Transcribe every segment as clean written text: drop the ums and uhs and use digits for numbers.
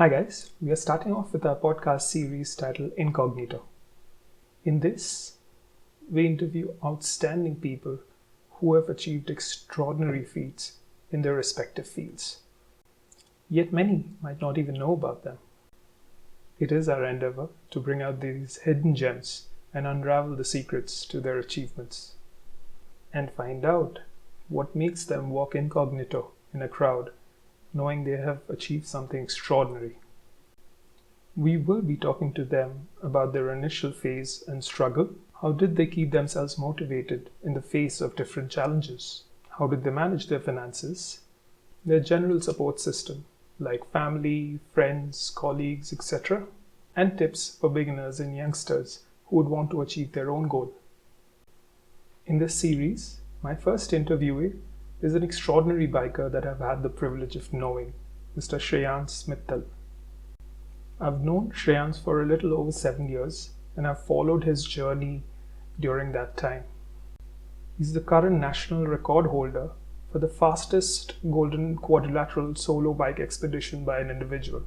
Hi guys, we are starting off with our podcast series titled Incognito. In this, we interview outstanding people who have achieved extraordinary feats in their respective fields. Yet many might not even know about them. It is our endeavour to bring out these hidden gems and unravel the secrets to their achievements and find out what makes them walk incognito in a crowd, knowing they have achieved something extraordinary. We will be talking to them about their initial phase and struggle. How did they keep themselves motivated in the face of different challenges? How did they manage their finances? Their general support system, like family, friends, colleagues, etc., and tips for beginners and youngsters who would want to achieve their own goal. In this series, my first interviewee is an extraordinary biker that I've had the privilege of knowing, Mr. Shrraiyans Mittal. I've known Shrraiyans for a little over 7 years and I've followed his journey during that time. He's the current national record holder for the fastest Golden Quadrilateral solo bike expedition by an individual,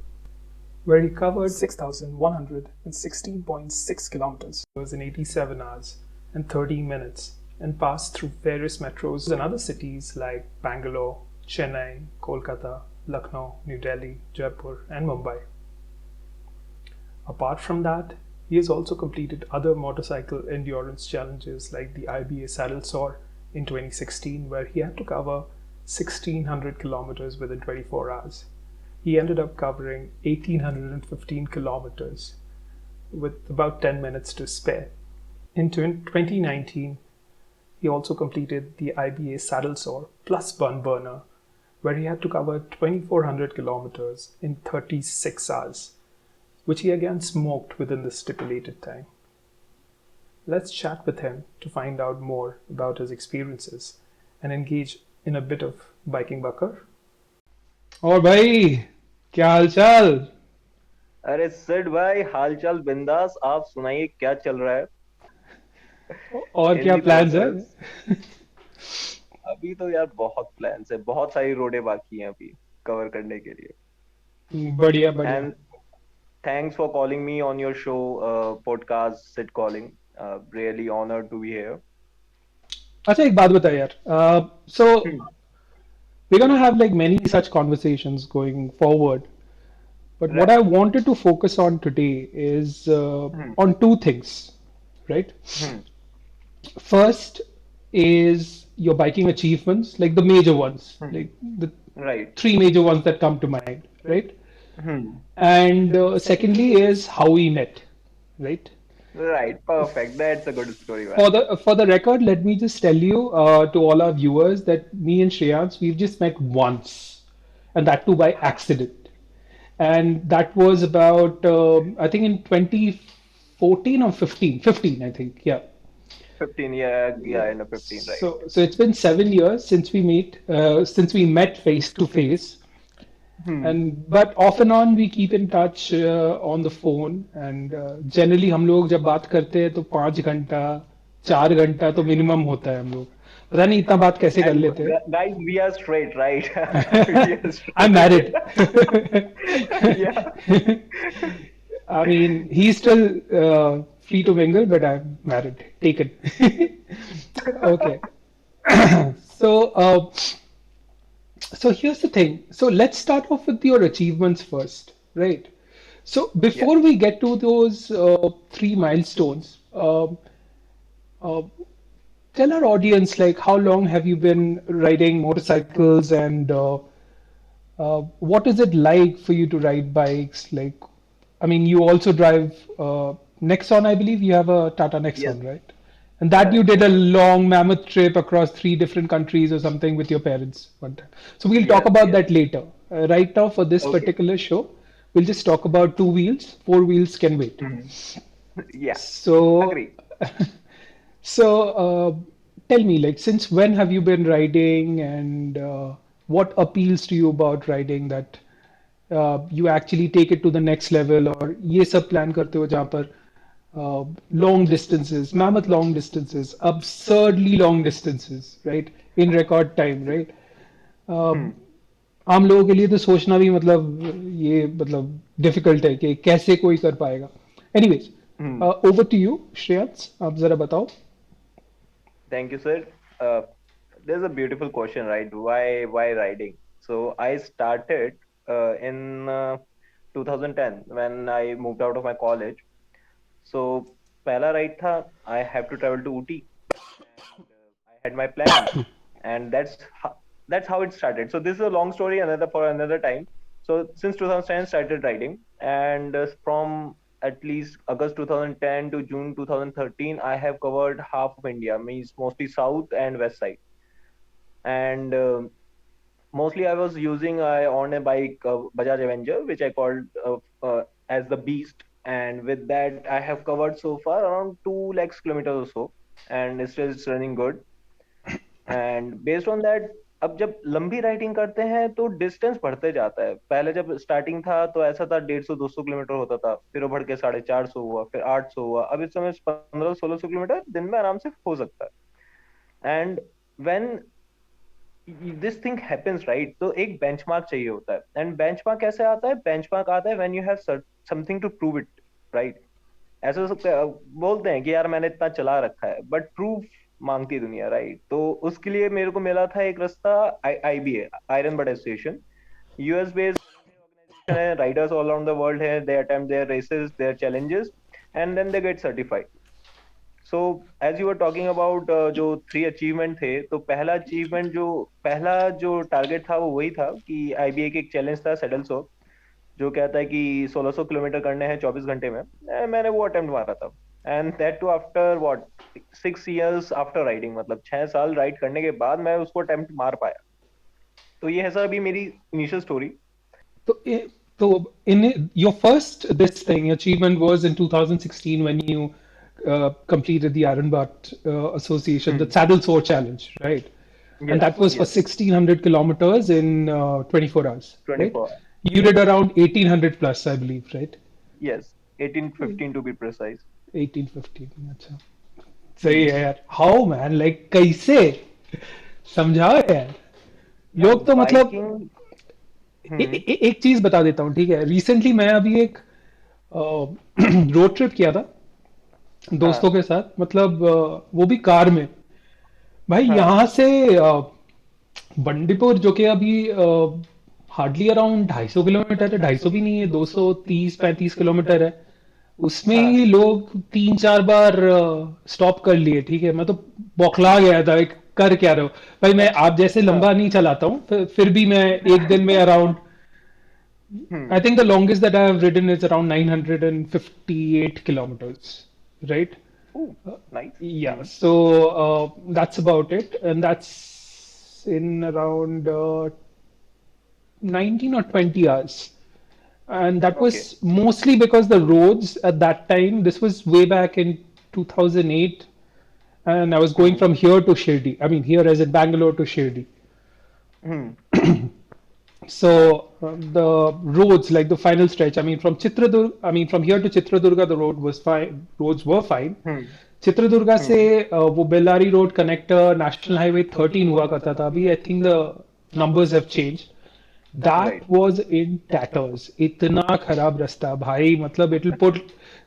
where he covered 6,116.6 kilometers in 87 hours and 13 minutes and passed through various metros and other cities like Bangalore, Chennai, Kolkata, Lucknow, New Delhi, Jaipur, and Mumbai. Apart from that, he has also completed other motorcycle endurance challenges like the IBA Saddle Sore in 2016, where he had to cover 1,600 kilometers within 24 hours. He ended up covering 1,815 kilometers with about 10 minutes to spare. In 2019, he also completed the IBA Saddle Sore plus Bun Burner, where he had to cover 2,400 kilometers in 36 hours, which he again smoked within the stipulated time. Let's chat with him to find out more about his experiences and engage in a bit of biking bucker. और भाई क्या हाल चाल। अरे सिड भाई हाल चाल बिंदास। आप सुनाइए क्या चल रहा है और क्या इन दी प्लान्स है। प्रोसेस। अभी तो यार बहुत प्लान्स है, बहुत सारी रोडें बाकी हैं अभी कवर करने के लिए। बढ़िया बढ़िया। And thanks for calling me on your show podcast Sid calling. Really honoured to be here. अच्छा एक बात बता यार, so we're gonna have like many such conversations going forward, but what I right. wanted to focus on today is on two things, right? First is your biking achievements, like the major ones, like the right. three major ones that come to mind, right? And secondly is how we met, right? Right, perfect, that's a good story For man. the record, let me just tell you to all our viewers that me and Shreyans, we've just met once, and that too by accident. And that was about I think in 2014 or 15, 15 I think, yeah. 15, yeah, in a 15, right? So it's been 7 years since we met face to face. And but off and on we keep in touch on the phone, and generally हम लोग जब बात करते हैं तो 5 घंटा 4 घंटा तो मिनिमम होता है। हम लोग पता नहीं इतना बात कैसे कर And लेते हैं। guys, we are straight, right? We are I'm straight. married. Yeah. I mean, he's still free to mingle, but I'm married. Taken. Okay. So, so here's the thing. So let's start off with your achievements first, right? So Yeah. before we get to those three milestones, uh, tell our audience like how long have you been riding motorcycles, and what is it like for you to ride bikes? Like, I mean, you also drive Nexon, I believe you have a Tata Yes. Nexon, right? And that you Correct. did a Correct. long mammoth trip across 3 different countries or something with your parents one time. So we'll talk Yes. about Yes. that later. Right now, for this Okay. particular show, we'll just talk about two wheels. Four wheels can wait. Mhm. Yeah. So, Agree. so tell me, like, since when have you been riding, and what appeals to you about riding that you actually take it to the next level, or ये सब plan करते हो जहाँ पर long distances, mammoth long distances, absurdly long distances, right? In record time, right? Um, आम लोगों के लिए तो सोचना भी मतलब ये मतलब डिफिकल्ट है कि कैसे कोई कर पाएगा. Anyways, Hmm. Over to you Shreyansh, आप जरा बताओ. Thank you, sir. Uh, there's a beautiful question, right? Why riding? So I started in 2010 when I moved out of my college. So पहला ride था, I have to travel to Ooty, and I had my plans, and that's how it started. So this is a long story, another for another time. So since 2010 started riding, and from at least August 2010 to June 2013, I have covered half of India, means mostly south and west side. And mostly I was using I on a bike Bajaj Avenger, which I called as the Beast. And with that, I have covered so far around 2 lakhs kilometers or so, and it's running good. And based on that, अब जब लंबी riding करते हैं तो distance बढ़ते जाता है. पहले जब स्टार्टिंग था तो ऐसा था 150-200 किलोमीटर होता था, फिर वो बढ़ के 450 हुआ, फिर 800 हुआ, अब इस समय 1500-1600 किलोमीटर दिन में आराम से हो सकता है. And when this thing happens, right, तो एक बेंचमार्क चाहिए होता है. एंड बेंचमार्क कैसे आता है? बेंचमार्क आता है when you have something to prove it, right. ऐसे हो सकता है, बोलते हैं कि यार मैंने इतना चला रखा है, बट प्रूफ मांगती है दुनिया, राइट. तो उसके लिए मेरे को मिला था एक रास्ता, IBA, Iron Butt Association, US based organisation है. Riders all around the world है, they attempt their races, their challenges, and then they get certified. So as you are talking about जो 3 अचीवमेंट थे, तो पहला जो टारगेट था वो वही था कि आईबीए के एक चैलेंज था सेडल सो, जो कहता है कि 1600 किलोमीटर करने हैं 24 घंटे में. मैंने वो अटेम्प्ट मारा था. And that too after what 6 years after riding, मतलब 6 साल राइड करने के बाद मैं उसको अटेम्प्ट मार पाया. तो ये है सर अभी मेरी initial story. So, in your first this thing achievement was in 2016 when you completed the Iron Butt Association, the Saddle Sore Challenge, right? And yes that was for yes 1600 kilometers in 24 hours, right? 24. You did yes around 1800 plus, I believe, right? Yes 1815 to be precise. 1815. अच्छा, सही है यार. How man, like कैसे, समझाओ यार. लोग तो मतलब बाइकिंग. हम्म. एक चीज बता देता हूँ, ठीक है. रिसेंटली मैं अभी एक रोड ट्रिप किया था दोस्तों हाँ के साथ, मतलब वो भी कार में. भाई हाँ यहाँ से बंडीपुर, जो कि अभी हार्डली अराउंड 250 किलोमीटर है, 250 भी नहीं है, 230-35 किलोमीटर है, उसमें हाँ ही लोग 3-4 बार स्टॉप कर लिए. ठीक है, मैं तो बौखला गया था, एक कर क्या रहे हो भाई. मैं आप जैसे हाँ. लंबा नहीं चलाता हूँ, फिर भी मैं एक दिन में around, hmm. I think the longest that I have ridden is around 958 kilometers, right? Nice. Yeah, hmm. so that's about it, and that's in around 19 or 20 hours. And that okay. was mostly because the roads at that time, this was way back in 2008, and I was going hmm. from here to Shirdi. I mean, here as in Bangalore to Shirdi. Hmm. So the roads, like the final stretch, I mean, from Chitradurga, I mean, from here to Chitradurga, the road was fine. Roads were fine. Hmm. Chitradurga से hmm. वो Bellary road connector national highway 13 हुआ करता था. अभी I think the numbers have change. That right. Was in tatters. इतना खराब रास्ता भाई, मतलब it will put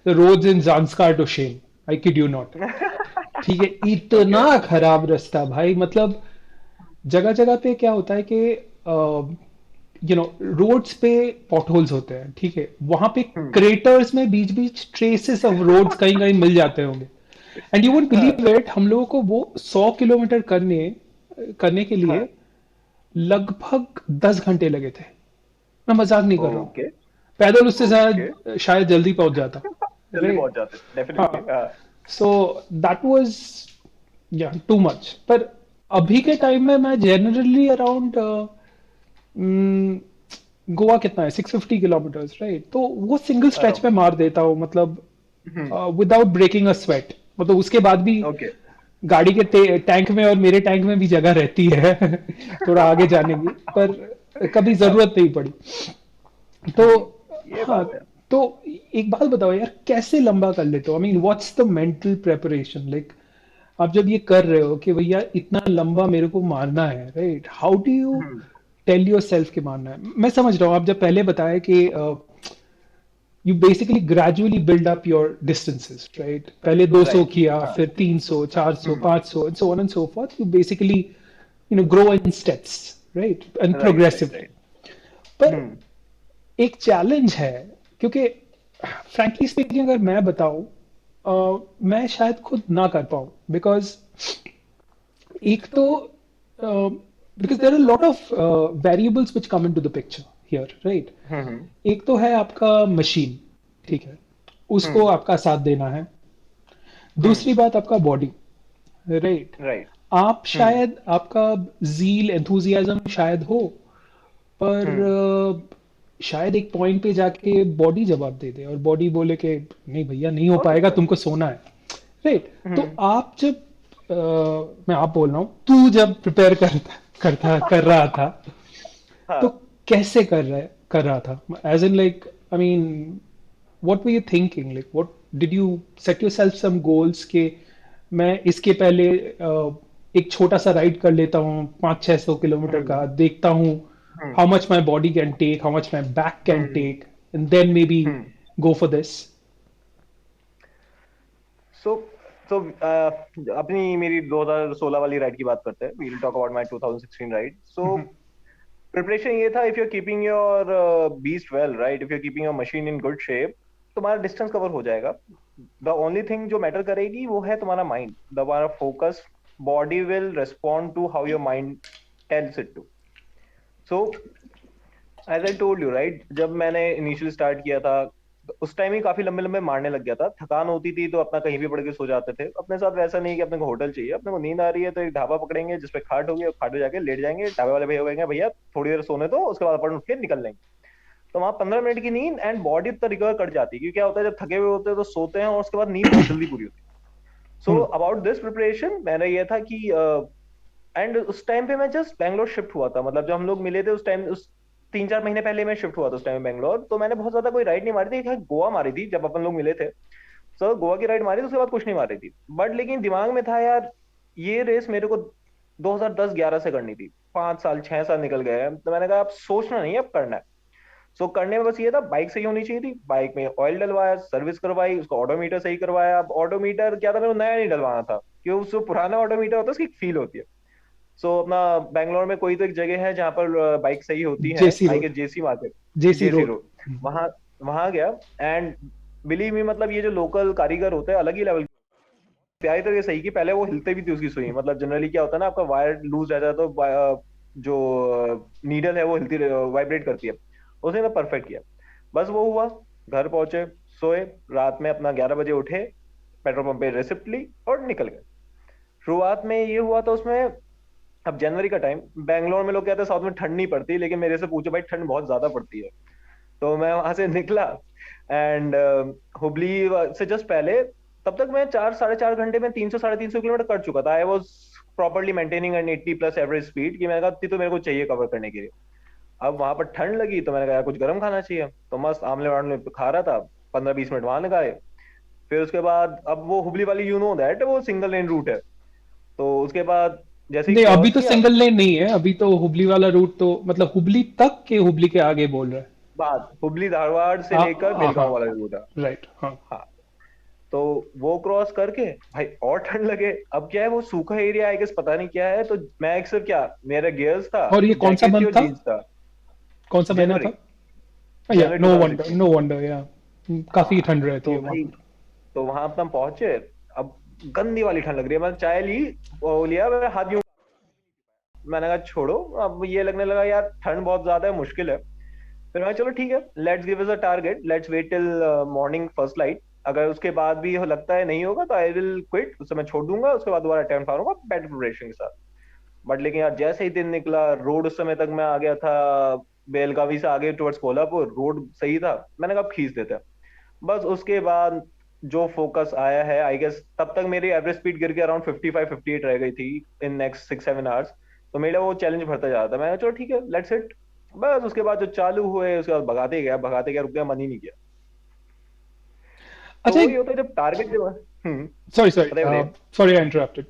the roads in Zanskar to shame. I kid you not. ठीक है, ओके. इतना खराब रास्ता भाई. मतलब जगह जगह पे क्या होता है कि रोड्स पे पॉट होल्स होते हैं, ठीक है, वहां पे हम्म. क्रेटर्स में बीच बीच ट्रेसेस ऑफ रोड्स कहीं कहीं मिल जाते होंगे. एंड यू वोंट हाँ बिलीव इट, हम लोगों को वो 100 किलोमीटर करने करने के लिए हाँ. लगभग 10 घंटे लगे थे. मैं मजाक नहीं कर रहा हूँ. ओके. पैदल उससे ओके. शायद जल्दी पहुंच जाता. जल्दी राइट. पहुंच जाते डेफिनेटली. हाँ. हाँ. सो दैट वाज, या, टू मच. पर अभी के टाइम में मैं जनरली अराउंड गोवा कितना है, 650 किलोमीटर्स, राइट. तो वो सिंगल स्ट्रेच पे बराबर. मार देता हूँ, मतलब hmm. Without breaking a sweat. मतलब उसके बाद भी ओके. गाड़ी के टैंक में और मेरे टैंक में भी जगह रहती है थोड़ा आगे जाने की, पर कभी हाँ. जरूरत नहीं पड़ी. तो हम्म. ये हाँ, बात है. तो एक बात बताओ यार, कैसे लंबा कर लेते हो? I mean, what's the mental preparation like? आप जब ये कर रहे हो कि भैया इतना लंबा मेरे को मारना है, right, how do you hmm. Tell yourself के मानना है। मैं समझ रहा हूँ, आप जब पहले बताया कि you basically gradually build up your distances, right? पहले 200 राइट। किया, हाँ। फिर 300, 400, हम्म। 500 and so on and so forth. You basically grow in steps, right, and right right progressively. Right. पर हम्म। एक चैलेंज है, क्योंकि फ्रैंकली स्पीकिंग अगर मैं बताऊं, मैं शायद खुद ना कर पाऊं, बिकॉज एक तो because there are lot of variables which come into the picture here, right? Hmm. एक तो है आपका मशीन, ठीक है, उसको हम्म। आपका साथ देना है। हम्म। दूसरी बात आपका बॉडी, राइट? राइट। आप हम्म। शायद आपका जील एंथुजियाज्म शायद हो, पर हम्म। शायद एक पॉइंट पे जाके बॉडी जवाब दे दे और बॉडी बोले कि नहीं भैया नहीं हो हो पाएगा, सकता है। तुमको सोना है, राइट? तो हम्म। आप जब मैं आप बोल रहा हूँ, तू जब प्रिपेयर कर रहा था, तो हाँ। कैसे कर रहा था, as in like, I mean, what were you thinking, like what did you set yourself some goals के मैं इसके पहले एक छोटा सा राइड कर लेता हूँ 500-600 किलोमीटर का, हम्म। देखता हूँ हम्म। how much my body can take, how much my back can hmm. take, and then maybe hmm. go for this. सो सो अपनी मेरी 2016 वाली राइड की बात करते हैं। We'll talk about my 2016 ride. So preparation ये था, if you are keeping your beast well, right, if you are keeping your machine in good shape, तुम्हारा डिस्टेंस कवर हो जाएगा। द ओनली थिंग जो मैटर करेगी वो है तुम्हारा माइंड, तुम्हारा focus. Body will respond to how your mind tells it to. So as I told you, right, जब मैंने इनिशियल स्टार्ट किया था तो उस टाइम ही काफी लंबे लंबे मारने लग गया था। थकान होती थी तो अपना कहीं भी पड़ के सो जाते थे। अपने साथ वैसा नहीं कि अपने को होटल चाहिए, अपने को नींद आ रही है तो एक ढाबा पकड़ेंगे जिसपे खाट होगी और खाट पे जाके लेट जाएंगे। ढाबे वाले भैया कहेंगे भैया थोड़ी देर सोने दो, उसके बाद अपन उठ के निकल लेंगे। तो वहां 15 मिनट की नींद एंड बॉडी तक रिकवर कर जाती है, क्योंकि क्या होता है जब थके हुए होते हैं तो सोते हैं और उसके बाद नींद बहुत जल्दी पूरी होती है। सो अबाउट दिस प्रिपरेशन मेरा ये था कि एंड उस टाइम पे मैं जस्ट बैंगलोर शिफ्ट हुआ था। मतलब जब हम लोग मिले थे उस टाइम, उस 3-4 महीने पहले मैं शिफ्ट हुआ था उस टाइम में बैंगलोर। तो मैंने बहुत ज्यादा कोई राइड नहीं मारी थी, एक गोवा मारी थी जब अपन लोग मिले थे। सो गोवा की राइड मारी थी, उसके बाद कुछ नहीं मारी थी। बट लेकिन दिमाग में था यार, ये रेस मेरे को 2010-11 से करनी थी। 5 साल 6 साल निकल गए हैं, तो मैंने कहा अब सोचना नहीं, अब करना है। सो करने में बस ये था, बाइक सही होनी चाहिए थी। बाइक में ऑयल डलवाया, सर्विस करवाई, उसका ऑडोमीटर सही करवाया। अब ऑडोमीटर क्या था, मेरे को नया नहीं डलवाना था, क्योंकि उसको पुराना ऑडोमीटर होता है उसकी एक फील होती है। सो अपना बैंगलोर में कोई तो एक जगह है जहाँ पर बाइक सही होती है, जेसी आई रोड, गेस जेसी मार्केट, जेसी जेसी रोड। रोड। वहां वहां गया एंड बिलीव मी, मतलब ये जो लोकल कारीगर होते हैं अलग ही लेवल, प्यारी तरह सही की। पहले वो हिलते भी थी उसकी सुई। मतलब जनरली क्या होता है ना, आपका वायर लूज रहता है तो जो नीडल है वो हिलती, वाइब्रेट करती है। उसने तो परफेक्ट किया। बस वो हुआ, घर पहुंचे, सोए, रात में अपना 11 बजे उठे, पेट्रोल पंप पे रिसिप्ट ली और निकल गए। शुरुआत में ये हुआ था उसमें, अब जनवरी का टाइम, बैंगलोर में लोग कहते हैं साउथ में ठंड नहीं पड़ती, लेकिन मेरे से पूछो भाई, ठंड बहुत ज्यादा पड़ती है। तो मैं वहां से निकला एंड हुबली से जस्ट पहले, तब तक मैं 4-4.5 घंटे में 300-350 किलोमीटर कर चुका था। I was properly maintaining an 80+ average speed, की मैंने कहा इतनी तो मेरे को चाहिए कवर करने के लिए। अब वहां पर ठंड लगी तो मैंने कहा यार कुछ गर्म खाना चाहिए, तो मस्त आमले वामले खा रहा था। 15-20 मिनट वहां लगाए। फिर उसके बाद, अब वो हुबली वाली, यू नो दैट वो सिंगल लेन रूट है। तो उसके बाद जैसे ही नहीं, अभी क्रॉस तो किया, सिंगल लेन नहीं है, अभी तो हुबली वाला रूट तो मतलब हुबली तक के, हुबली के आगे बोल रहा है। बाद हुबली धारवाड़ से हाँ लेकर हाँ हाँ, बेलगांव वाला रूट है। राइट, हाँ। हाँ। तो वो क्रॉस करके भाई और ठंड लगे। अब क्या है, वो सूखा एरिया है, पता नहीं क्या है। तो मैं एक सिर्फ क्या, मेरा गियर्स था, और ये कौन सा जैकेट थी मंथ और था? जीन्स था। कौन सा महीना जनवरी, था? या जनवरी नो वंडर, 2016। नो वंडर, या काफी हाँ। ठंड रहती तो है वहां भाई, पर। तो वहां अपना पहुंचे। अब गंदी वाली ठंड लग रही है। मैंने चाय ली, वो लिया, मेरा हाथ यूं, मैंने कहा छोड़ो। अब ये लगने लगा यार ठंड बहुत ज्यादा है, मुश्किल है। फिर मैं चलो ठीक है, let's give us a target, let's wait till morning first light. अगर उसके बाद भी लगता है नहीं होगा तो आई विल क्विट, उस समय छोड़ दूंगा, उसके बाद दोबारा अटेम्प्ट मारूंगा बेटर प्रिपरेशन के साथ। बट लेकिन यार जैसे ही दिन निकला, रोड उस समय तक मैं आ गया था बेलगावी से आगे टुवर्ड्स कोल्हापुर, रोड सही था। मैंने कहा अब खींच देते हैं। बस उसके बाद जो फोकस आया है, आई गेस तब तक मेरी एवरेज स्पीड गिर के अराउंड 55-58 रह गई थी इन नेक्स्ट 6-7 आवर्स। तो मेरा वो चैलेंज बढ़ता जा रहा था। मैंने कहा, चलो ठीक है, लेट्स इट। बस उसके बाद जो चालू हुए, उसके बाद भगाते गया, रुक गया, मन ही नहीं किया। तो अच्छा, वही होता है जब टारगेट, जब सॉरी सॉरी बताइए बताइए। Sorry I interrupted,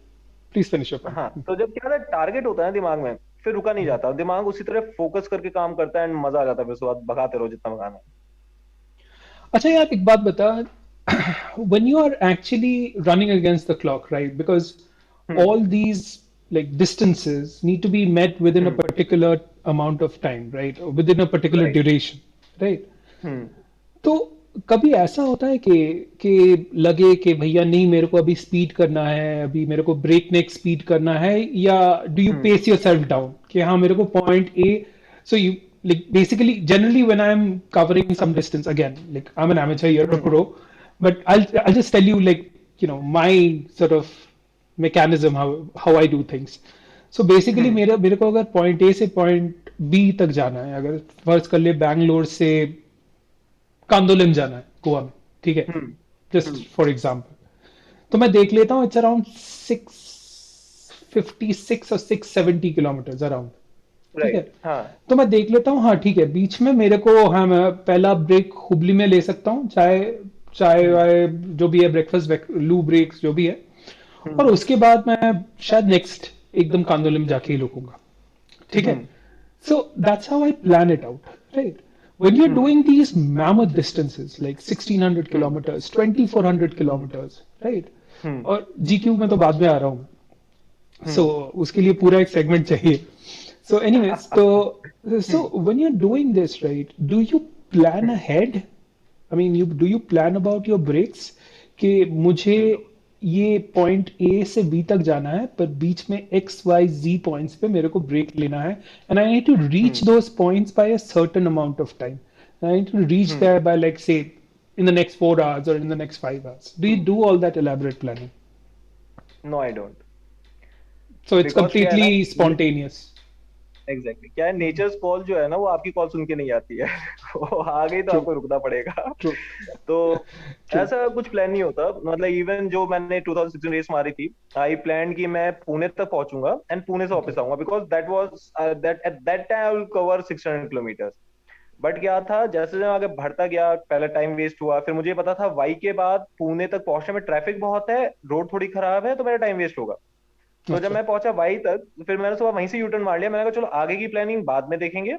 please finish your हाँ, पॉइंट। तो जब क्या टारगेट होता है ना दिमाग में, फिर रुका नहीं जाता, दिमाग उसी तरह फोकस करके काम करता है एंड मजा आ जाता है, फिर उसके बाद भगाते रहो जितना भगाना है। अच्छा यार, एक बात बता, when you are actually running against the clock, right? Because hmm all these like distances need to be met within a hmm particular amount of time, right? Or within a particular right duration, right? हम्म तो कभी ऐसा होता है कि लगे कि भैया नहीं, मेरे को अभी स्पीड करना है, अभी मेरे को ब्रेक नेक स्पीड करना है, या do you hmm pace yourself down कि हाँ मेरे को point A, so you like basically generally when I'm covering some distance, again like I'm an amateur, you're a hmm pro, but I'll just tell you like my sort of mechanism, how I do things. So basically हम्म मेरे को अगर point A से point B तक जाना है, अगर फर्ज कर ले बैंगलोर से कांदोलिम जाना है गोवा में, ठीक है, हम्म जस्ट हम्म फॉर एग्जाम्पल, तो मैं देख लेता हूँ इट्स अराउंड 656 और 670 किलोमीटर अराउंड, ठीक है। राइट हाँ तो मैं देख लेता हूँ, हाँ ठीक है, बीच में मेरे को, हाँ मैं पहला ब्रेक हुबली में ले सकता हूँ, चाय चाय हम्म वाय जो भी है, ब्रेकफास्ट लू ब्रेक्स जो भी है, और हम्म उसके बाद मैं शायद नेक्स्ट एकदम कांदोलिम जाके ही रुकूंगा, ठीक है। हम्म So that's how I plan it out, right? When you're hmm doing these mammoth distances like 1600 hmm kilometers, 2400 hmm kilometers, right? हम्म और जीक्यू में तो बाद में आ रहा हूँ, so हम्म उसके लिए पूरा एक सेगमेंट चाहिए. So anyways, so hmm when you're doing this, right, do you plan hmm ahead? I mean, do you plan about your breaks कि मुझे ये पॉइंट ए से बी तक जाना है, पर बीच में एक्स वाई जी पॉइंट्स पे मेरे को ब्रेक लेना है, and I need to reach hmm those points by a certain amount of time, I need to reach hmm there by like say in the next 4 hours or in the next 5 hours. Do you hmm do all that elaborate planning? No I don't, So it's because क्या है ना, completely spontaneous. Exactly क्या है, nature's call जो है ना वो आपकी कॉल सुन के नहीं आती है वो आ गई तो True, आपको रुकना पड़ेगा। true, तो true. ऐसा कुछ प्लान नहीं होता, मतलब इवन जो मैंने 2016 रेस मारी थी, आई प्लान कि मैं पुणे तक पहुंचूंगा एंड पुणे से Okay. वापस आऊंगा, because that was that at that time I will cover 600 kilometre. But क्या था, जैसे मैं आगे बढ़ता गया पहले टाइम वेस्ट हुआ, फिर मुझे पता था वाई के बाद पुणे तक पहुंचने में ट्रैफिक बहुत है, रोड थोड़ी खराब है, तो मेरा टाइम वेस्ट होगा। तो जब अच्छा. मैं पहुंचा वाई तक, फिर मैंने सुबह वहीं से यूटर्न मार लिया, मैंने कहा चलो आगे की प्लानिंग बाद में देखेंगे।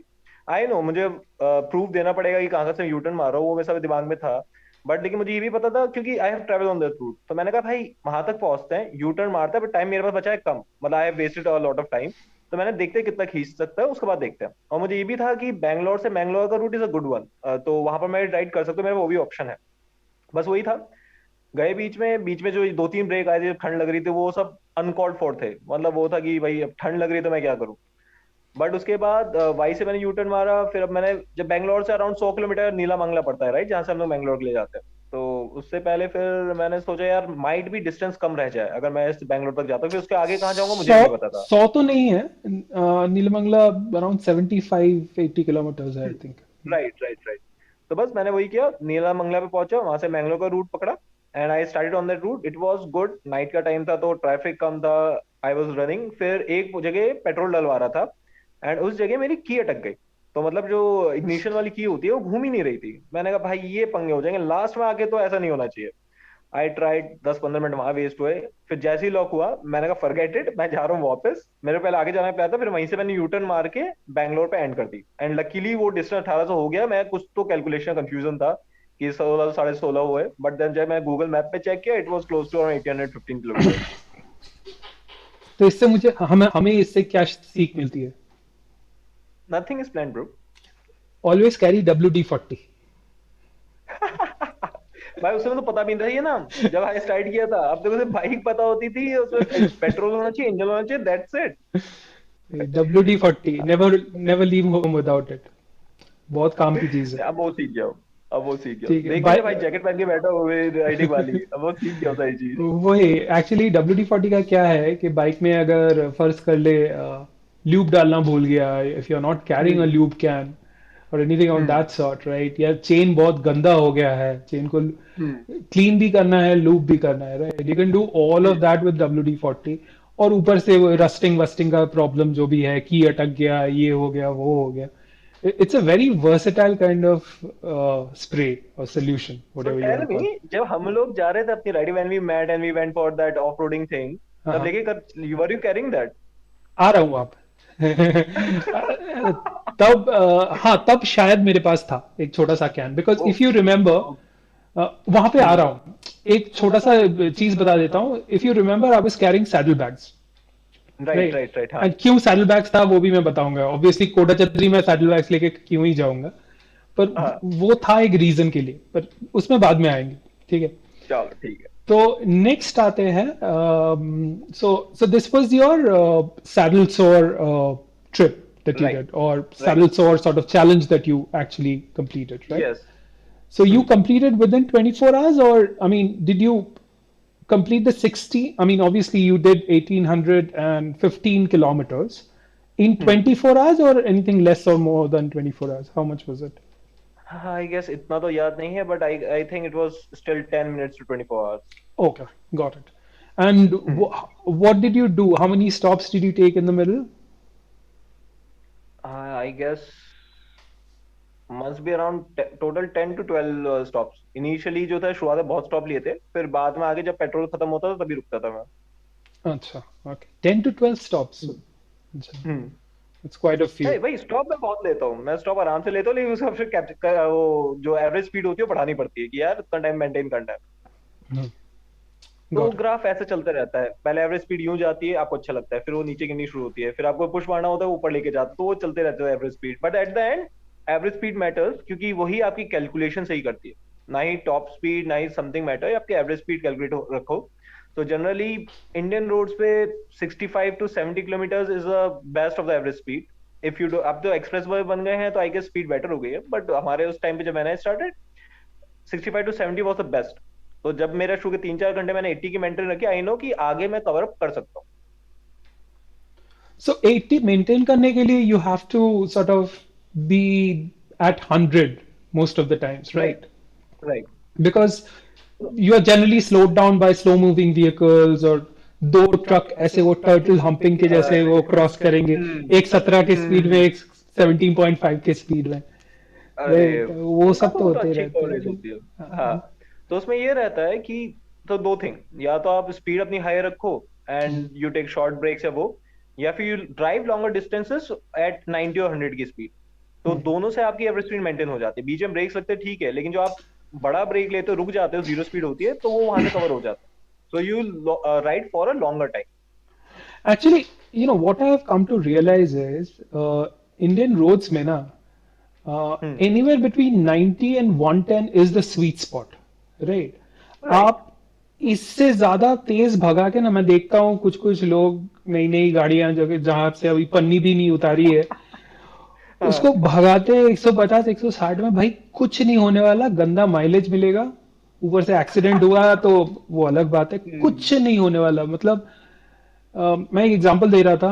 आई नो मुझे प्रूफ देना पड़ेगा कि कहाँ से मैं यूटर्न मार रहा हूँ, वो मेरे सब दिमाग में था। बट लेकिन मुझे ये भी पता था क्योंकि I have travel on that route, तो मैंने कहा भाई वहां तक पहुंचते हैं, यूटर्न मारते हैं, बट टाइम मेरे पास बचा है कम, मतलब I have wasted a lot of time. तो मैंने देखते हैं कितना खींच सकता है, उसके बाद देखते हैं। और मुझे ये भी था कि बैंगलोर से मैंगलोर का route is a good one, तो वहां पर मैं राइड कर सकता हूँ, मेरा वो भी ऑप्शन है। बस वही था। गए बीच में जो दो तीन ब्रेक आए थे, जब ठंड लग रही थी, वो सब अनकॉल्ड फॉर थे, मतलब वो था कि भाई अब ठंड लग रही है तो मैं क्या करूं। बट उसके बाद वाई से मैंने यूटर्न मारा, फिर अब मैंने जब बैंगलोर से अराउंड 100 किलोमीटर नीला मंगला पड़ता है राइट, जहाँ से हम लोग बैंगलोर के लिए जाते हैं, तो उससे पहले फिर मैंने सोचा यार माइट भी डिस्टेंस कम रह जाए अगर मैं इस बैंगलोर तक जाता हूँ, फिर उसके आगे कहाँ जाऊंगा मुझे सौ भी नहीं पता था। सौ तो नहीं है, नीलमंगला अराउंड 75-80 किलोमीटर है I think. Right right right. तो बस मैंने वही किया, नीला मंगला पे पहुंचा, वहां से मैंगलोर का रूट पकड़ा and I started on that route. It was good, night का टाइम था तो ट्रैफिक कम था, आई वाज रनिंग। फिर एक जगह पेट्रोल डलवा रहा था एंड उस जगह मेरी की अटक गई। तो मतलब जो इग्निशन वाली की होती है वो घूम ही नहीं रही थी। मैंने कहा भाई ये पंगे हो जाएंगे लास्ट में आके, तो ऐसा नहीं होना चाहिए। आई ट्राइड, 10-15 मिनट वहां वेस्ट हुए। फिर जैसे ही लॉक हुआ मैंने कहा फॉरगेट इट, मैं जा रहा हूँ वापस, मेरे पहले आगे जाना प्लान था। फिर वहीं से मैंने यूटर्न मार के बैंगलोर पे एंड कर दी एंड लकीली वो डिस्टेंस 1800 हो गया। मैं कुछ तो कैलकुलेशन कंफ्यूजन था कि 16 साढ़े 16 हुए, बट देन जब मैं गूगल मैप पे चेक किया it was close to around 815 kilometre. तो इससे मुझे हमें हमें इससे क्या सीख मिलती है? Nothing is plan bro. Always carry WD-40. भाई उस समय तो पता भी नहीं था ये ना, जब हाई स्टार्ट किया था। अब तो बाइक पता होती थी, उसमें पेट्रोल होना चाहिए, इंजन होना चाहिए, that's it. WD-40, never leave home without it. बहुत काम की चीज है. अब वो सीख गया हूँ, अब वो सीख गया हूँ। ठीक है देखनी है भाई जैकेट पहन के बैठा हुए राइडिंग वाली, अब वो सीख गया होता है ये चीज। वही एक्चुअली WD-40 का क्या है कि बाइक में अगर फर्ज कर ले ल्यूब डालना भूल गया, if you are not carrying a hmm lube can or anything of hmm that sort, right, या चेन बहुत गंदा हो गया है, चेन को हम्म क्लीन भी करना है, लूप भी करना है, right, you can do all of hmm that with WD-40. और ऊपर से रस्टिंग वस्टिंग का प्रॉब्लम जो भी है, की अटक गया, ये हो गया, वो हो गया, it's a very versatile kind of spray or solution, so whatever you tell want to call. Me, जब हम लोग जा रहे थे अपनी riding, when we met and we went for that off roading thing, हाँ तब हाँ, लेके वर यू कैरिंग दैट? आ रहा हूँ आप. तब हाँ, तब शायद मेरे पास था एक छोटा सा can, because oh, if you remember, वहां पे आ रहा हूँ, एक छोटा सा चीज बता देता हूँ. If you remember, I was carrying saddle bags, right right. Right right, हाँ एंड क्यों सैडल बैग्स था वो भी मैं बताऊंगा. ऑब्वियसली कोटा छतरी में सैडल बैग्स लेके क्यों ही जाऊंगा, पर हाँ, वो था एक रीजन के लिए, पर उसमें बाद में आएंगे. ठीक है. चलो ठीक है। तो नेक्स्ट आते हैं. So so this was your saddle sore trip that you right did, or right, saddle sore sort of challenge that you actually completed, right? Yes. So you completed within 24 hours, or I mean, did you complete the 60? I mean, obviously you did 1815 kilometers in 24 hours, or anything less or more than 24 hours. How much was it? हाँ, I guess इतना तो याद नहीं है, but I think it was still 10 minutes to 24 hours। Okay, got it. And what did you do? How many stops did you take in the middle? I guess must be around total 10 to 12 stops। Initially जो था, शुरुआत में बहुत stop लिए थे, फिर बाद में आगे जब पेट्रोल खत्म होता था तभी रुकता था मैं। Acha, okay. 10 to 12 stops. Acha, hmm. that's quite a नहीं few. भाई, स्टॉप मैं बहुत लेता हूँ, मैं स्टॉप आराम से लेता हूँ, लेकिन उसका फिर वो जो एवरेज स्पीड होती है वो बढ़ानी पड़ती है कि यार इतना टाइम मेंटेन करना है। Hmm, तो वो got it. ग्राफ ऐसे चलता रहता है, पहले एवरेज स्पीड यूं जाती है, आपको अच्छा लगता है, फिर वो नीचे गिरनी शुरू होती है, फिर आपको पुश मारना होता है, वो ऊपर लेके जाता है, तो वो चलते रहते हैं average speed. But at the end average speed matters, क्योंकि वही आपकी कैलकुलेशन सही करती है। ना ही टॉप स्पीड, ना ही समथिंग मैटर, आपकी एवरेज स्पीड कैलकुलेट रखो। तो जनरली इंडियन रोड्स पे 65 to 70 kilometre is the best of the average speed. If you do, अब तो एक्सप्रेस वे बन गए हैं तो आई गेस स्पीड बेटर हो गई है, बट हमारे उस टाइम पे जब मैंने started 65 to 70 was the best. तो जब मेरा शू के 3-4 घंटे मैंने 80 की मेंटेन रखी, आई नो कि आगे मैं कवर अप कर सकता हूँ। So 80 maintain करने के लिए you have to sort of be at 100 most of the times, right right? Right. Because you are generally slowed down by slow moving vehicles, और दो ट्रक ऐसे वो टर्टल हम्पिंग के जैसे वो क्रॉस करेंगे, एक 17 के स्पीड में, एक 17.5 के स्पीड में, अरे राइट. वो उनका सब तो तो वो तो होते अच्छी रहते कवरेज हैं. होती है। हाँ, तो उसमें ये रहता है कि तो दो थिंग, या तो आप स्पीड अपनी हाई रखो and you take short breaks या वो, या फिर you drive longer distances at 90 और 100 की स्पीड। तो दोनों से आपकी एवरेज स्पीड मेंटेन हो जाती है। बीच में ब्रेक्स लगते हैं ठीक है, लेकिन जो आप बड़ा ब्रेक लेते हो, रुक जाते हो, जीरो स्पीड होती है, तो वो वहां से कवर हो जाता है। So you ride for a longer time. Actually, you know what I have come to realize is Indian roads में ना, हम्म। anywhere between 90 and 110 is the sweet spot, right? Right. आप इससे ज्यादा तेज भगा के ना, मैं देखता हूँ कुछ कुछ लोग नई नई गाड़ियां जो कि जहां से अभी पन्नी भी नहीं उतारी है, उसको हाँ। भगाते 150 160 में. भाई कुछ नहीं होने वाला, गंदा माइलेज मिलेगा, ऊपर से एक्सीडेंट हुआ तो वो अलग बात है. हम्म। कुछ नहीं होने वाला, मतलब मैं एक एग्जांपल दे रहा था.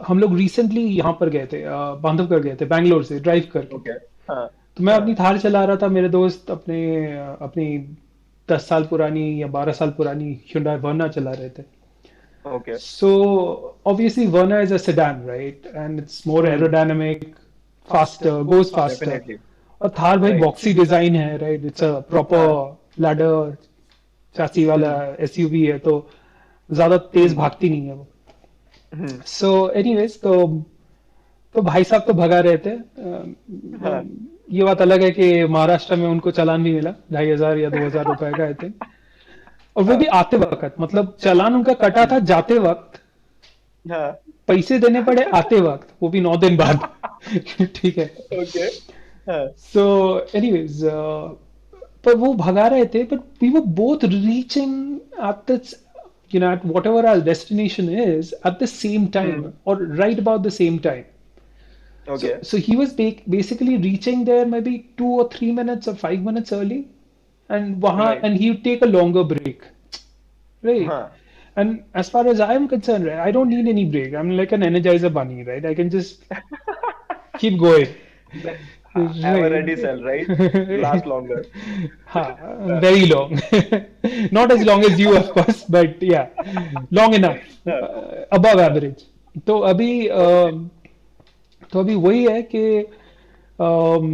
हम लोग रिसेंटली यहाँ पर गए थे, बांधवगढ़ गए थे बैंगलोर से ड्राइव करके. ओके। हाँ तो मैं हाँ। अपनी थार चला रहा था, मेरे दोस्त अपनी 10 साल पुरानी या 12 साल पुरानी Hyundai वर्ना चला रहे थे. Okay. So obviously Verna is a sedan, right? And it's more hmm. aerodynamic, faster, goes faster. Definitely. और थार भाई राइट। बॉक्सी डिजाइन है, राइट? इट्स अ हाँ। प्रॉपर लैडर चासी वाला हम्म। एसयूवी है, तो ज्यादा तेज हम्म। भागती नहीं है वो. हम्म। सो एनीवेज, तो भाई साहब तो भगा रहे थे. हाँ। ये बात अलग है कि महाराष्ट्र में उनको चालान भी मिला 2,500 या 2,000 रुपए का, आई थिंक. और वो भी हाँ। आते वक्त, मतलब चालान उनका कटा था जाते वक्त, हाँ। पैसे देने पड़े आते वक्त, वो भी 9 दिन बाद. ठीक है. ओके। हाँ। सो एनीवेज, पर वो भगा रहे थे, but we were both reaching at the, at whatever our destination is at the same time, hmm. or right about the same time. So okay. so he was basically reaching there maybe 2 or 3 minutes or 5 minutes early, and right. and he would take a longer break, right? हाँ। And as far as I am concerned, right, I don't need any break. I'm like an energizer bunny, right? I can just keep going. Eveready Right. Cell, right, last longer. Ha, very long. Not as long as you, of course, but yeah, long enough, above average. तो अभी okay. तो अभी वही है कि um,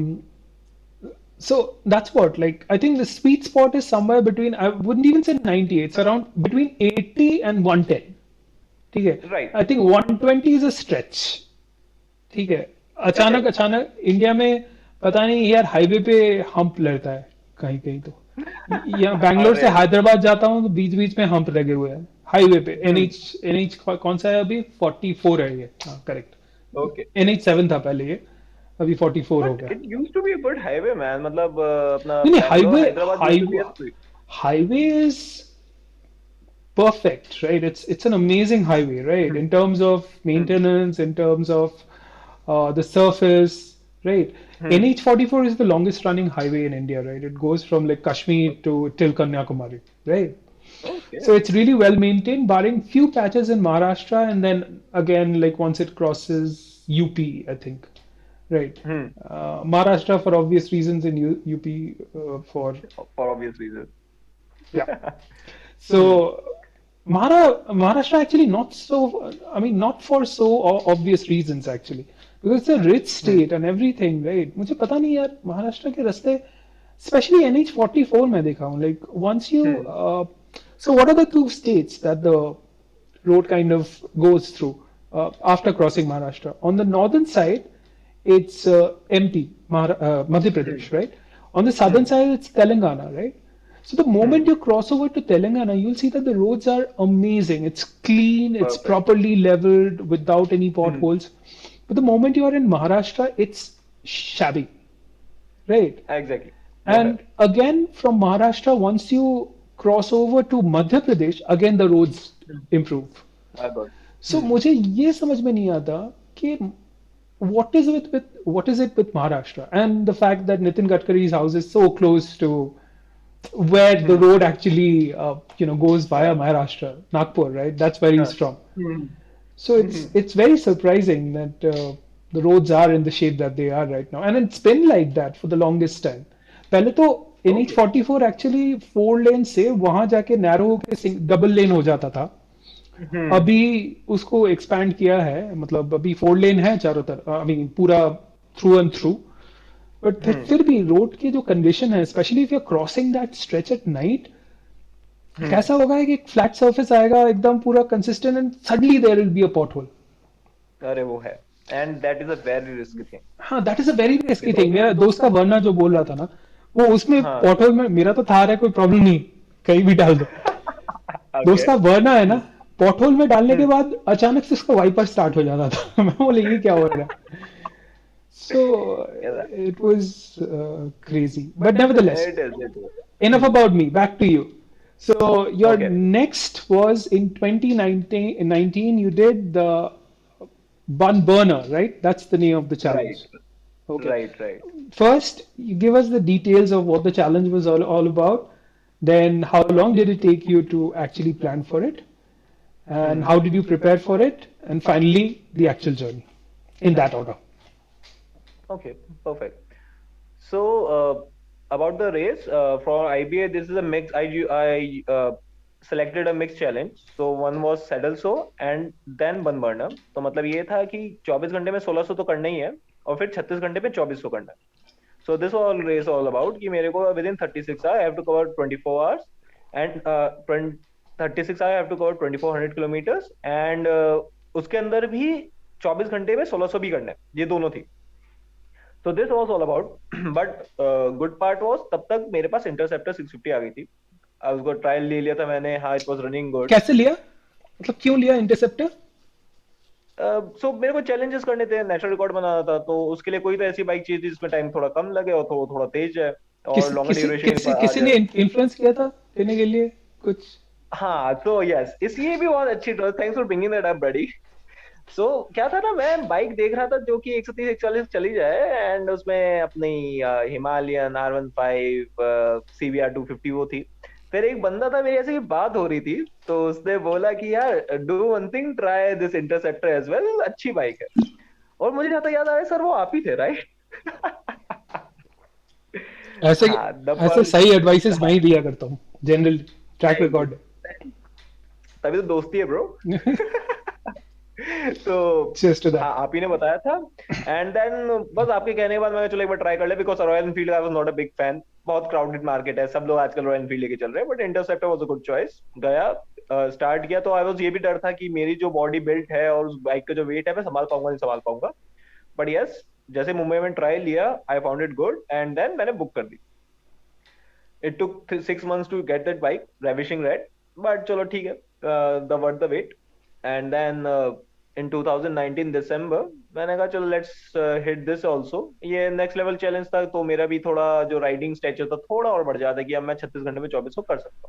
so that's what, like, I think the sweet spot is somewhere between, I wouldn't even say 90, it's around between 80 and 110. ठीक है. Right. I think 120 is a stretch. ठीक है. अचानक इंडिया में पता नहीं यार हाईवे पे हम्प लगता है कहीं कहीं तो. यहाँ बैंगलोर से अरे हैदराबाद जाता हूँ तो बीच बीच में हम्प लगे हुए हैं हाईवे पे. एनएच कौन सा है अभी 44 है ये. हाँ करेक्ट. okay. NH7 था पहले ये. अभी 44 हो But गया. it used to be a good highway, man. मतलब अपना नहीं नहीं Bangalore highway Hyderabad used to be a sweet. Highway is perfect, right? It's an amazing highway, right? In terms of Hmm. maintenance, in terms of the surface, right? Hmm. NH44 is the longest running highway in India, right? It goes from like Kashmir to till Kanyakumari, right? Okay. So it's really well maintained, barring few patches in Maharashtra, and then again, like once it crosses UP, I think, right? Hmm. Maharashtra for obvious reasons, in UP for For obvious reasons. yeah. Hmm. So Maharashtra actually not so. I mean, not for so obvious reasons actually, because it's a rich Hmm. state and everything, right? मुझे पता नहीं यार महाराष्ट्र के रास्ते, especially NH44 में देखा हूँ. Like once you, Hmm. so what are the two states that the road kind of goes through after crossing Maharashtra? On the northern side, it's MP, Madhya Hmm. Pradesh, right? On the southern Hmm. side, it's Telangana, right? So the Hmm. moment you cross over to Telangana, you'll see that the roads are amazing. It's clean, it's Perfect. properly leveled without any Hmm. potholes. But the moment you are in Maharashtra, it's shabby, right? Exactly. वो है. And again, from Maharashtra, once you cross over to Madhya Pradesh, again the roads Hmm. improve. I got. So Hmm. मुझे ये समझ में नहीं आता कि what is it with Maharashtra and the fact that Nitin Gadkari's house is so close to where the Hmm. road actually goes via हाँ. Maharashtra, Nagpur, right? That's where he's हाँ. from. Hmm. So Hmm. it's very surprising that the roads are in the shape that they are right now, and it's been like that for the longest time. पहले तो Okay. NH44 actually 4 लेन से वहां जाके narrow होके double lane हो जाता था. Hmm. अभी उसको एक्सपैंड किया है, मतलब अभी 4 लेन है चारों तरफ, आई मीन पूरा through and through. But Hmm. फिर भी रोड की जो कंडीशन है, specially if you are crossing that stretch at night, Hmm. कैसा होगा कि एक फ्लैट सरफेस आएगा एकदम पूरा consistent and suddenly there will be a pothole. अरे वो है. And that is a very risky thing हाँ that is a very risky because thing. मेरा दोस्त का वरना जो बोल रहा था ना, वो उसमें हाँ. पॉट होल में, मेरा तो थार है कोई प्रॉब्लम नहीं, कहीं भी डाल दो. दोस्त Okay. का वरना है ना, पॉट होल में डालने के Hmm. बाद अचानक से उसका वाइपर स्टार्ट हो जाता था. मैं बोले ये क्या हो रहा है. So Yeah. it was crazy. But nevertheless, It is. It is. enough Hmm. about me. Back to you. So your Okay. next was in 2019. You did the Bun Burner, right? That's the name of the Right. challenge. Okay. Right. Right. First, you give us the details of what the challenge was all about. Then, how long did it take you to actually plan for it? And Hmm. how did you prepare for it? And finally, the actual journey in that order. Okay. Perfect. So, about the race, for IBA, this is a mix. I selected a mixed challenge. So one was saddle saw and then bun burner. तो मतलब ये था कि 24 घंटे में 1600 तो करना ही है और फिर 36 घंटे में 2400 करना है. So this all race all about कि मेरे को within 36 hours I have to cover 24 hours and 36 hours I have to cover 2400 kilometers and उसके अंदर भी 24 घंटे में 1600 भी करना है. ये दोनों थी. So this was all about. But good part was तब तक मेरे पास इंटरसेप्टर 650 आ गई थी. उसको ट्रायल ले लिया था मैंने. हाँ, इट वाज रनिंग गुड. कैसे लिया, मतलब क्यों लिया इंटरसेप्टर? सो मेरे को चैलेंजेस करने थे, नेशनल रिकॉर्ड बनाना था, तो उसके लिए कोई तो ऐसी बाइक चाहिए थी जिसमें टाइम थोड़ा कम लगे और थोड़ा तेज है और लॉन्गर ड्यूरेशन आ किसी ने जाए. इन्फ्लुएंस किया था लेने के लिए कुछ? हाँ, तो यस, इसलिए भी बहुत अच्छी. Thanks for bringing that up buddy. So क्या था ना, मैं बाइक देख रहा था जो कि 130 140 चली जाए एंड उसमें अपनी हिमालयन R15 CBR 250 वो थी. फिर एक बंदा था, मेरी ऐसे ही बात हो रही थी, तो उसने बोला कि यार do one thing, try this interceptor as well, अच्छी बाइक है. और मुझे जहाँ तक याद आ रहा है सर, वो आप ही थे, राइट? ऐसे हाँ, द ऐसे फर्स्ट. सही एडवाइसेस मैं ही दिया करता हूँ, general track thank you. Record. तभी तो दोस्ती है ब्रो. तो चीयर्स टू हाँ, दैट. आप ही ने बताया था. एंड देन बस आपके कहने के बाद मैंने चलो एक बार ट्राई कर लिया because royal Enfield I was not a big fan. बहुत क्राउडेड मार्केट है, सब लोग आजकल रॉयल एनफील्ड लेके चल रहे हैं, but interceptor was a good choice. गया, स्टार्ट किया, तो आई वाज ये भी डर था कि मेरी जो बॉडी बिल्ट है और उस बाइक का जो वेट है मैं संभाल पाऊंगा नहीं संभाल पाऊंगा। बट यस, जैसे मुंबई में ट्राई लिया, I found it good and then मैंने बुक कर दी। It took 6 months to get that bike, ravishing red, but चलो ठीक है, the worth the wait. And then in 2019 दिसंबर मैंने कहा चलो लेट्स हिट दिस ऑल्सो। ये नेक्स्ट लेवल चैलेंज था, तो मेरा भी थोड़ा जो राइडिंग स्टेचर था थोड़ा और बढ़ जाता कि अब मैं 36 घंटे में 24 को कर सकता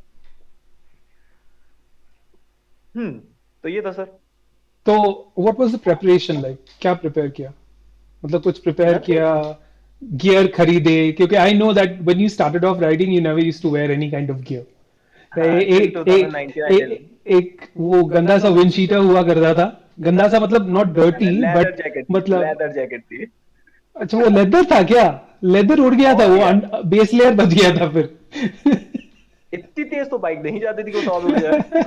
हूँ। तो ये था सर। तो what was the preparation like, क्या प्रिपेयर किया, मतलब कुछ प्रिपेयर नथिंग। किया, गियर खरीदे? क्योंकि I know that when you started off riding you never used to wear any kind of gear. हाँ, टिल एक एक 2019 आई डिड। एक वो गंदा सा विंड शीटर हुआ करता था, गंदा सा मतलब not dirty leather but jacket, मतलब, लेदर जैकेट थी। अच्छा वो लेदर था क्या? लेदर उड़ गया था और क्या, वो, बेस लेयर बच गया था फिर। इतनी तेज तो बाइक नहीं जाती थी कि वो सवाल उड़ जाए।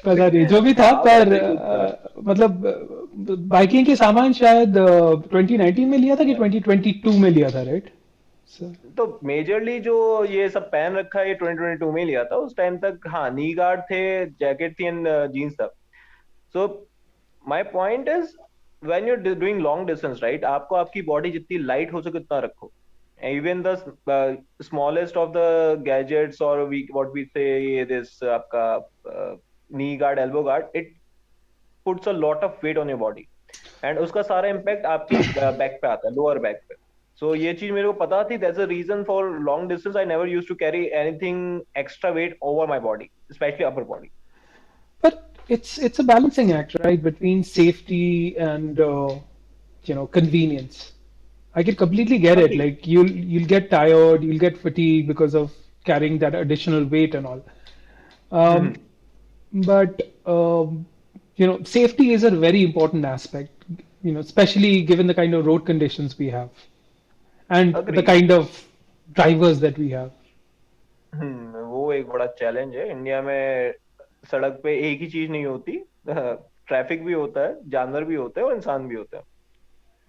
पता नहीं जो भी था, हाँ पर वैसे ही कुछ था। मतलब बाइकिंग के सामान शायद 2019 में लिया था कि 2022 में लिया था, राइट? तो मेजरली जो ये सब पहन रखा है ये 2022 में ही लिया था। उस टाइम तक हाँ नी गार्ड थे, जैकेट थी एंड जीन्स था। So my point is, when you doing long distance right, आपको आपकी बॉडी जितनी लाइट हो सके उतना रखो। Even the smallest of the gadgets और वी व्हाट वी से, ये दिस आपका knee guard, elbow guard, it puts a lot of weight on your body and उसका सारा इम्पैक्ट आपके बैक पे आता है, लोअर बैक पे। सो ये चीज मेरे को पता थी, that's a reason for long distance I never used to carry anything extra weight over my body, specially upper body. But it's a balancing act, right, between safety and convenience. I can completely get it. Agree. Like you'll get tired, you'll get fatigued because of carrying that additional weight and all. Um, but safety is a very important aspect. Especially given the kind of road conditions we have and the agree. kind of drivers that we have. वो एक बड़ा challenge है India में। सड़क पे एक ही चीज नहीं होती, ट्रैफिक भी होता है, जानवर भी होते हैं और इंसान भी होते हैं।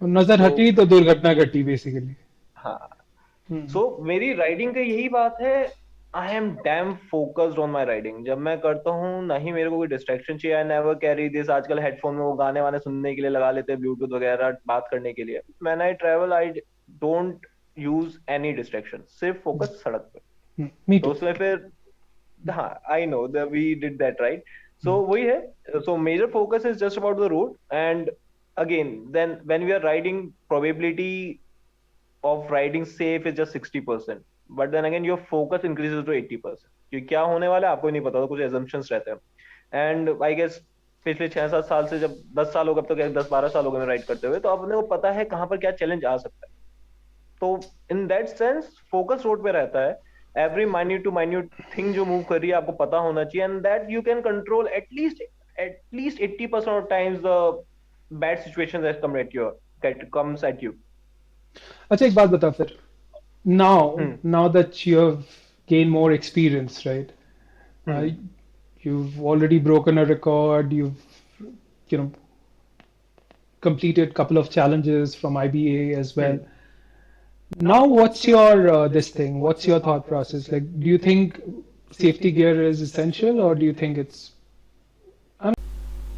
और नजर तो हटी तो दुर्घटना घटी बेसिकली। हाँ, सो मेरी राइडिंग का यही बात है, I am damn focused on my riding. जब मैं करता हूँ ना ही मेरे को कोई डिस्ट्रैक्शन चाहिए। आई नेवर कैरी दिस, आजकल हेडफोन में वो गाने वाने सुनने के लिए लगा लेते हैं, ब्लूटूथ वगैरह बात करने के लिए। Man I travel I don't use any distraction, सिर्फ फोकस सड़क पे। Me तो too. उसमें फिर हाँ, I know we did that right. So वही है, so major focus is just about the road and again then when we are riding, probability of riding safe is just 60%, but then again your focus increases to 80%। क्योंकि क्या होने वाला है आपको ही नहीं पता, तो कुछ assumptions रहते हैं। एंड आई गेस पिछले 6-7 साल से, जब 10 साल हो गए, अब तो 10-12 साल हो गए राइड करते हुए, तो अपने को पता है कहाँ पर क्या चैलेंज आ सकता है। तो in that sense focus road पे रहता है। Every minute to minute thing जो मूव कर रही है आपको पता होना चाहिए, and that you can control at least 80% of times the bad situation that comes at you. अच्छा एक बात बता फिर, now that you have gained more experience, right? Uh, you've already broken a record. You've you know completed couple of challenges from IBA as well. Now, what's your this thing? What's your thought process? Like, do you think safety gear is essential, or do you think it's?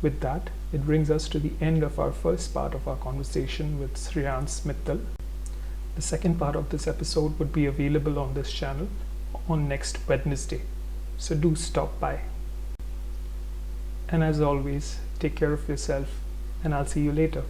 With that, it brings us to the end of our first part of our conversation with Shrraiyans Mittal. The second part of this episode would be available on this channel on next Wednesday, so do stop by. And as always, take care of yourself, and I'll see you later.